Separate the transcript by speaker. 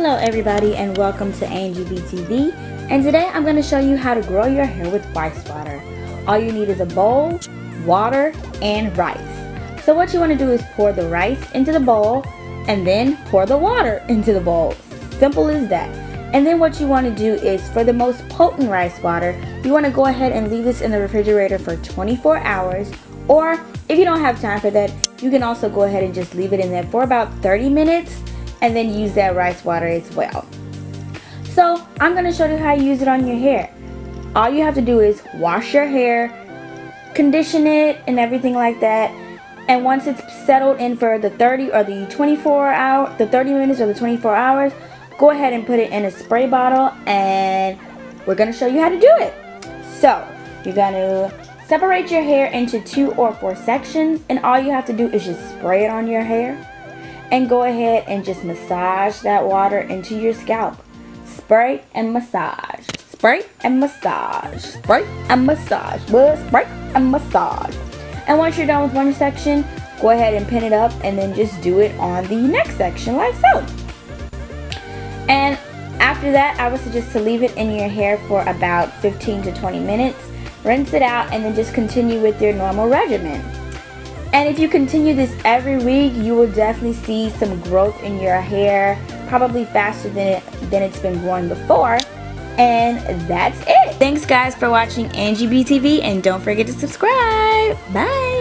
Speaker 1: Hello everybody and welcome to AngieBTV, and today I'm going to show you how to grow your hair with rice water. All you need is a bowl, water, and rice. So what you want to do is pour the rice into the bowl and then pour the water into the bowl. Simple as that. And then what you want to do is, for the most potent rice water, you want to go ahead and leave this in the refrigerator for 24 hours. Or if you don't have time for that, you can also go ahead and just leave it in there for about 30 minutes and then use that rice water as well. So I'm going to show you how to use it on your hair. All you have to do is wash your hair, condition it and everything like that. And once it's settled in for the 30 or the 30 minutes or the 24 hours, go ahead and put it in a spray bottle, and we're going to show you how to do it. So you're going to separate your hair into 2 or 4 sections, and all you have to do is just spray it on your hair and go ahead and just massage that water into your scalp. Spray and massage. Spray and massage. Spray and massage. Spray and massage. And once you're done with one section, go ahead and pin it up and then just do it on the next section like so. And after that, I would suggest to leave it in your hair for about 15 to 20 minutes. Rinse it out and then just continue with your normal regimen. And if you continue this every week, you will definitely see some growth in your hair, probably faster than it's been growing before. And that's it. Thanks guys for watching AngieBTV, and don't forget to subscribe. Bye.